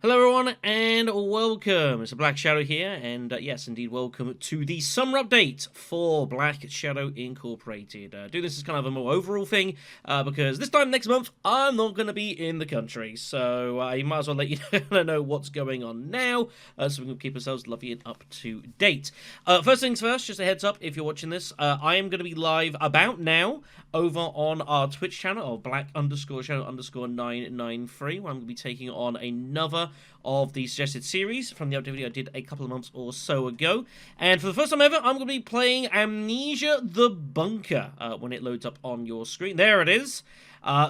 Hello everyone and welcome. It's a Black Shadow here, and yes, indeed, welcome to the summer update for Black Shadow Incorporated. Do this as kind of a more overall thing because this time next month I'm not going to be in the country, so I might as well let you know what's going on now, so we can keep ourselves lovely and up to date. First things first, just a heads up if you're watching this, I am going to be live about now over on our Twitch channel of Black_Shadow_993, where I'm going to be taking on another of the suggested series from the update video I did a couple of months or so ago. And for the first time ever, I'm going to be playing Amnesia the Bunker when it loads up on your screen. There it is.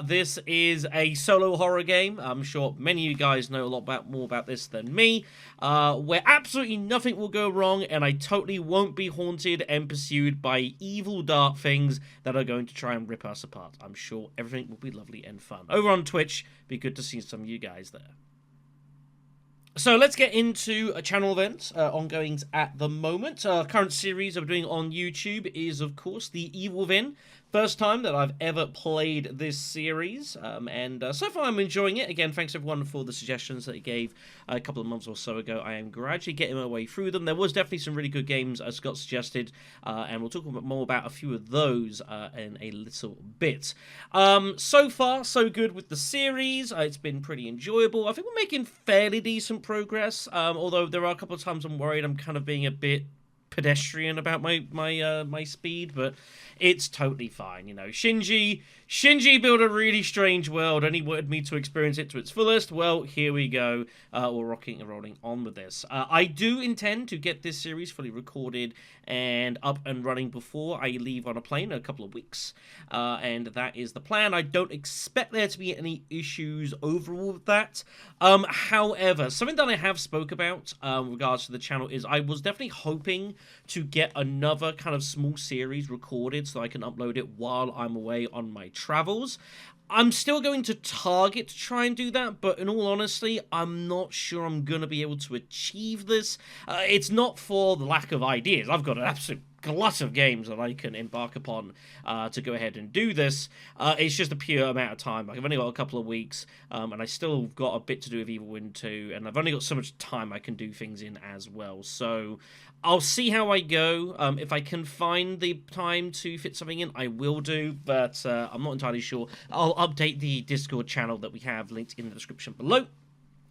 This is a solo horror game. I'm sure many of you guys know a lot more about this than me, where absolutely nothing will go wrong, and I totally won't be haunted and pursued by evil dark things that are going to try and rip us apart. I'm sure everything will be lovely and fun. Over on Twitch, be good to see some of you guys there. So let's get into channel events, ongoings at the moment. Current series I'm doing on YouTube is, of course, The Evil Vin. First time that I've ever played this series, and so far I'm enjoying it. Again, thanks everyone for the suggestions that you gave a couple of months or so ago. I am gradually getting my way through them. There was definitely some really good games, as Scott suggested, and we'll talk a bit more about a few of those in a little bit. So far, so good with the series. It's been pretty enjoyable. I think we're making fairly decent progress, although there are a couple of times I'm worried I'm kind of being a bit pedestrian about my speed, but it's totally fine. You know, Shinji built a really strange world and he wanted me to experience it to its fullest. Well, here we go. We're rocking and rolling on with this. I do intend to get this series fully recorded and up and running before I leave on a plane in a couple of weeks, and that is the plan. I don't expect there to be any issues overall with that. However, something that I have spoke about with regards to the channel is I was definitely hoping to get another kind of small series recorded so I can upload it while I'm away on my travels. I'm still going to target to try and do that, but in all honesty, I'm not sure I'm going to be able to achieve this. It's not for the lack of ideas. I've got an absolute glut of games that I can embark upon to go ahead and do this. It's just a pure amount of time. Like, I've only got a couple of weeks, and I still got a bit to do with Evil Win 2, and I've only got so much time I can do things in as well. So I'll see how I go. If I can find the time to fit something in, I will do, but I'm not entirely sure. I'll update the Discord channel that we have linked in the description below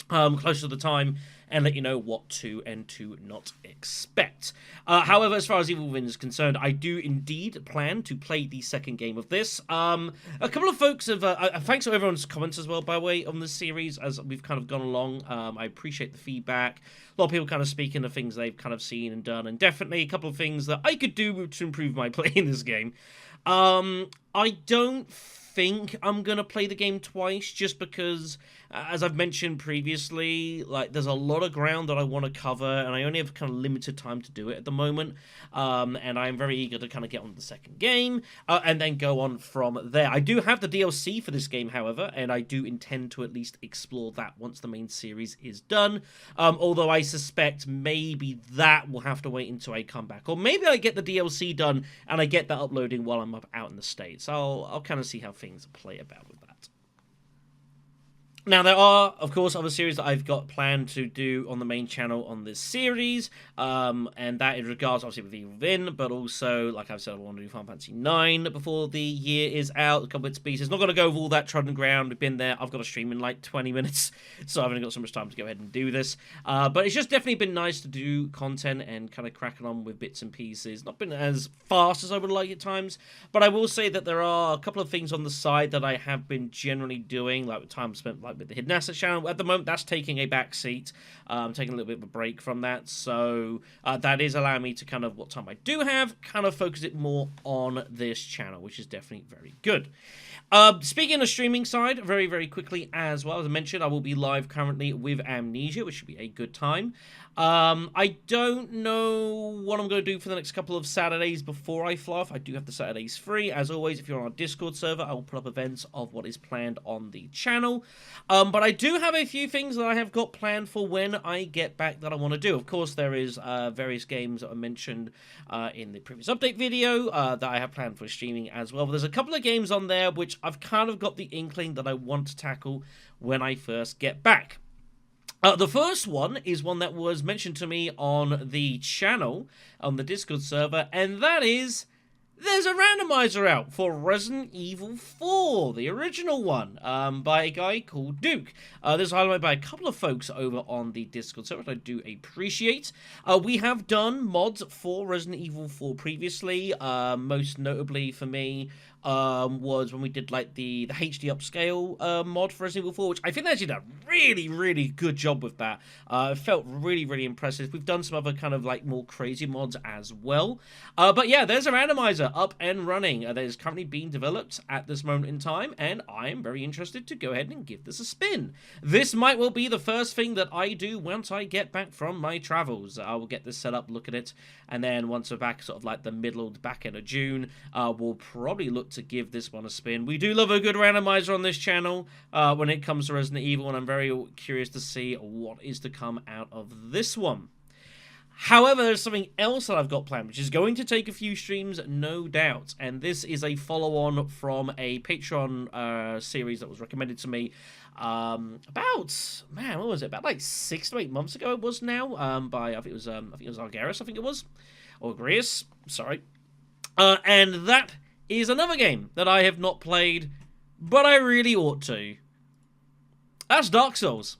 closer to the time, and let you know what to and to not expect. However, as far as Evil Win is concerned, I do indeed plan to play the second game of this. A couple of folks have, thanks to everyone's comments as well, by the way, on this series as we've kind of gone along. I appreciate the feedback. A lot of people kind of speaking of things they've kind of seen and done, and definitely a couple of things that I could do to improve my play in this game. I don't think I'm gonna play the game twice, just because, as I've mentioned previously, like, there's a lot of ground that I want to cover, and I only have kind of limited time to do it at the moment. And I'm very eager to kind of get on to the second game, and then go on from there. I do have the DLC for this game, however, and I do intend to at least explore that once the main series is done. Although I suspect maybe that will have to wait until I come back, or maybe I get the DLC done and I get that uploading while I'm up out in the States. I'll kind of see how things play about with that. Now, there are, of course, other series that I've got planned to do on the main channel on this series, and that in regards, obviously, with Evil Vin, but also, like I've said, I want to do Final Fantasy 9 before the year is out, a couple bits and pieces. Not going to go over all that trodden ground. We've been there. I've got a stream in like 20 minutes, so I've only got so much time to go ahead and do this. But it's just definitely been nice to do content and kind of cracking on with bits and pieces. Not been as fast as I would like at times, but I will say that there are a couple of things on the side that I have been generally doing, like with time spent like with the Hidden Assets channel. At the moment, that's taking a back seat. I'm taking a little bit of a break from that, so that is allowing me to kind of, what time I do have, kind of focus it more on this channel, which is definitely very good. Speaking of streaming side, very, very quickly as well, as I mentioned, I will be live currently with Amnesia, which should be a good time. I don't know what I'm going to do for the next couple of Saturdays before I fly off. I do have the Saturdays free. As always, if you're on our Discord server, I will put up events of what is planned on the channel. But I do have a few things that I have got planned for when I get back that I want to do. Of course, there is various games that I mentioned in the previous update video that I have planned for streaming as well. But there's a couple of games on there which I've kind of got the inkling that I want to tackle when I first get back. The first one is one that was mentioned to me on the channel, on the Discord server, and that is there's a randomizer out for Resident Evil 4, the original one, by a guy called Duke. This is highlighted by a couple of folks over on the Discord server, which I do appreciate. We have done mods for Resident Evil 4 previously, most notably for me, was when we did like the HD upscale mod for Resident Evil 4, which I think they actually did a really, really good job with that. It felt really, really impressive. We've done some other kind of like more crazy mods as well. But yeah, there's a randomizer up and running that is currently being developed at this moment in time, and I am very interested to go ahead and give this a spin. This might well be the first thing that I do once I get back from my travels. I will get this set up, look at it, and then once we're back sort of like the middle or the back end of June, we'll probably look to give this one a spin. We do love a good randomizer on this channel when it comes to Resident Evil, and I'm very curious to see what is to come out of this one. However, there's something else that I've got planned, which is going to take a few streams, no doubt, and this is a follow-on from a Patreon series that was recommended to me about, man, what was it, about like 6 to 8 months ago it was now, by, I think it was Argaris, I think it was, or Grius, sorry, and that is another game that I have not played, but I really ought to. That's Dark Souls.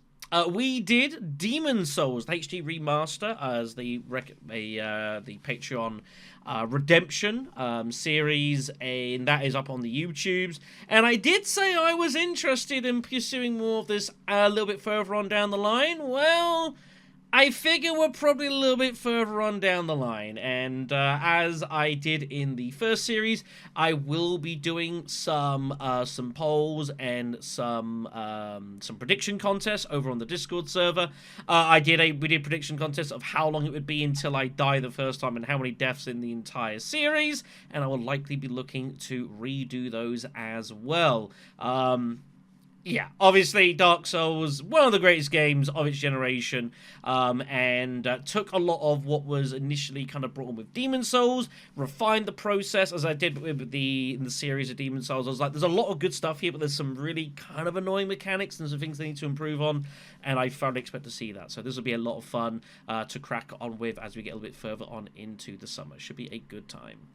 We did Demon Souls, the HD remaster, as the Patreon Redemption series, and that is up on the YouTubes. And I did say I was interested in pursuing more of this a little bit further on down the line. Well, I figure we're probably a little bit further on down the line, and as I did in the first series, I will be doing some polls and some prediction contests over on the Discord server. We did prediction contests of how long it would be until I die the first time and how many deaths in the entire series, and I will likely be looking to redo those as well. Yeah, obviously Dark Souls, one of the greatest games of its generation, and took a lot of what was initially kind of brought on with Demon Souls, refined the process, as I did in the series of Demon Souls. I was like, there's a lot of good stuff here, but there's some really kind of annoying mechanics and some things they need to improve on, and I fully expect to see that. So this will be a lot of fun to crack on with as we get a little bit further on into the summer. It should be a good time.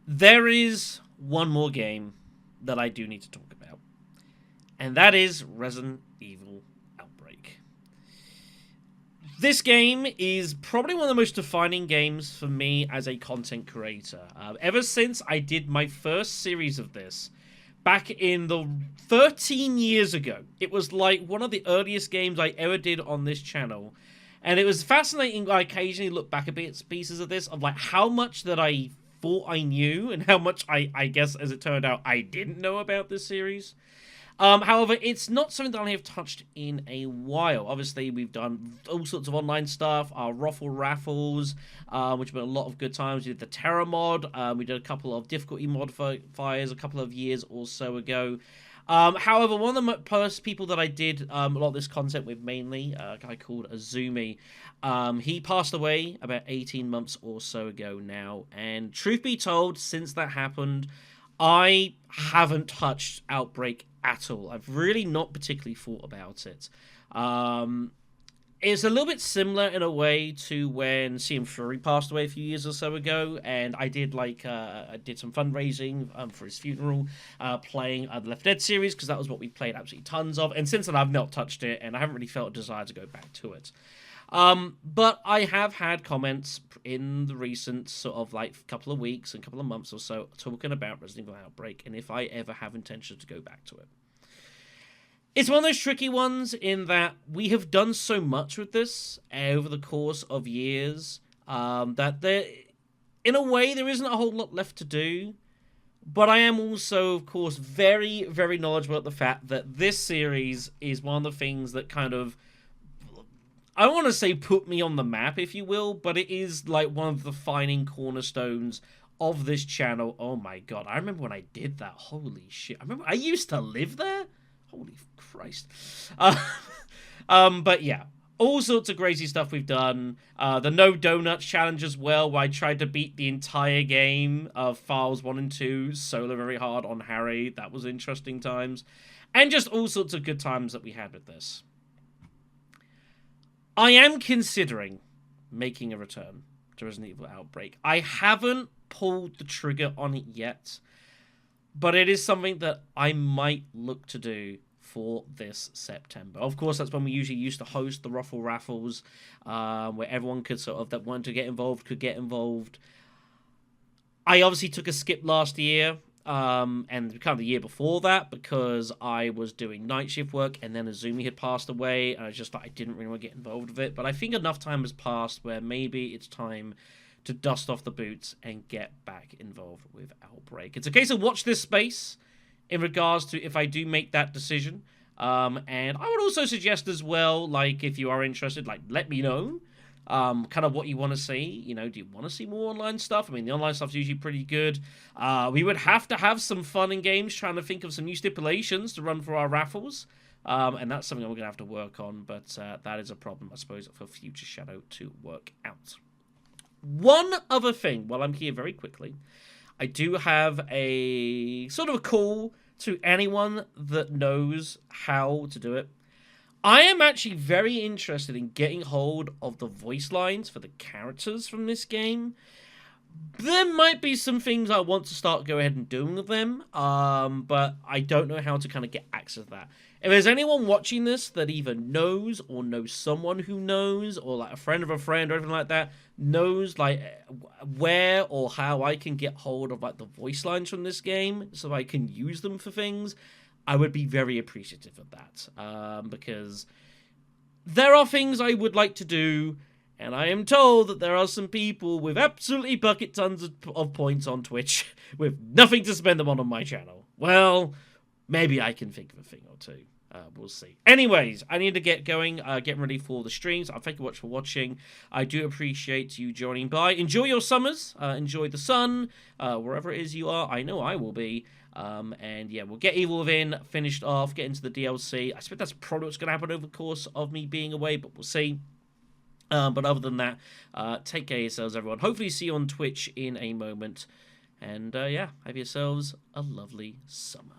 There is one more game that I do need to talk about, and that is Resident Evil Outbreak. This game is probably one of the most defining games for me as a content creator. Ever since I did my first series of this, back in the 13 years ago, it was like one of the earliest games I ever did on this channel. And it was fascinating. I occasionally look back at pieces of this, of like how much that I thought I knew and how much I guess, as it turned out, I didn't know about this series. However, it's not something that I have touched in a while. Obviously, we've done all sorts of online stuff, our Ruffle Raffles, which have been a lot of good times. We did the Terror mod, we did a couple of difficulty modifiers a couple of years or so ago. However, one of the first people that I did a lot of this content with mainly, a guy called Azumi, he passed away about 18 months or so ago now, and truth be told, since that happened, I haven't touched Outbreak at all. I've really not particularly thought about it. It's a little bit similar in a way to when CM Fury passed away a few years or so ago, and I did some fundraising for his funeral, playing the Left 4 Dead series, because that was what we played absolutely tons of, and since then I've not touched it, and I haven't really felt a desire to go back to it. But I have had comments in the recent sort of like couple of weeks and couple of months or so talking about Resident Evil Outbreak and if I ever have intention to go back to it. It's one of those tricky ones in that we have done so much with this over the course of years that there, in a way, there isn't a whole lot left to do. But I am also, of course, very, very knowledgeable at the fact that this series is one of the things that kind of, I don't want to say put me on the map, if you will, but it is like one of the defining cornerstones of this channel. Oh my god, I remember when I did that. Holy shit. I remember I used to live there. Holy Christ. But yeah, all sorts of crazy stuff we've done. The No Donuts challenge as well, where I tried to beat the entire game of Files 1 and 2 solo very hard on Harry. That was interesting times. And just all sorts of good times that we had with this. I am considering making a return to Resident Evil Outbreak. I haven't pulled the trigger on it yet, but it is something that I might look to do for this September. Of course, that's when we usually used to host the Ruffle Raffles, where everyone could sort of, that wanted to get involved, could get involved. I obviously took a skip last year, and kind of the year before that, because I was doing night shift work, and then Azumi had passed away, and I was just like, I didn't really want to get involved with it. But I think enough time has passed where maybe it's time to dust off the boots and get back involved with Outbreak. It's a case of watch this space in regards to if I do make that decision. And I would also suggest as well, like, if you are interested, like, let me know kind of what you want to see. You know, do you want to see more online stuff? I mean, the online stuff's usually pretty good. We would have to have some fun in games, trying to think of some new stipulations to run for our raffles. And that's something we're going to have to work on, but that is a problem, I suppose, for future Shadow to work out. One other thing, while I'm here very quickly, I do have a sort of a call to anyone that knows how to do it. I am actually very interested in getting hold of the voice lines for the characters from this game. There might be some things I want to start go ahead and doing with them, but I don't know how to kind of get access to that. If there's anyone watching this that either knows or knows someone who knows, or like a friend of a friend or anything like that, knows like where or how I can get hold of like the voice lines from this game so I can use them for things, I would be very appreciative of that. Because there are things I would like to do, and I am told that there are some people with absolutely bucket tons of points on Twitch with nothing to spend them on my channel. Well, maybe I can think of a thing or two. We'll see. Anyways, I need to get going, getting ready for the streams. Thank you much for watching. I do appreciate you joining by. Enjoy your summers. Enjoy the sun, wherever it is you are. I know I will be. And yeah, we'll get Evil Within finished off, get into the DLC. I expect that's probably what's going to happen over the course of me being away, but we'll see. But other than that, take care of yourselves, everyone. Hopefully see you on Twitch in a moment. And yeah, have yourselves a lovely summer.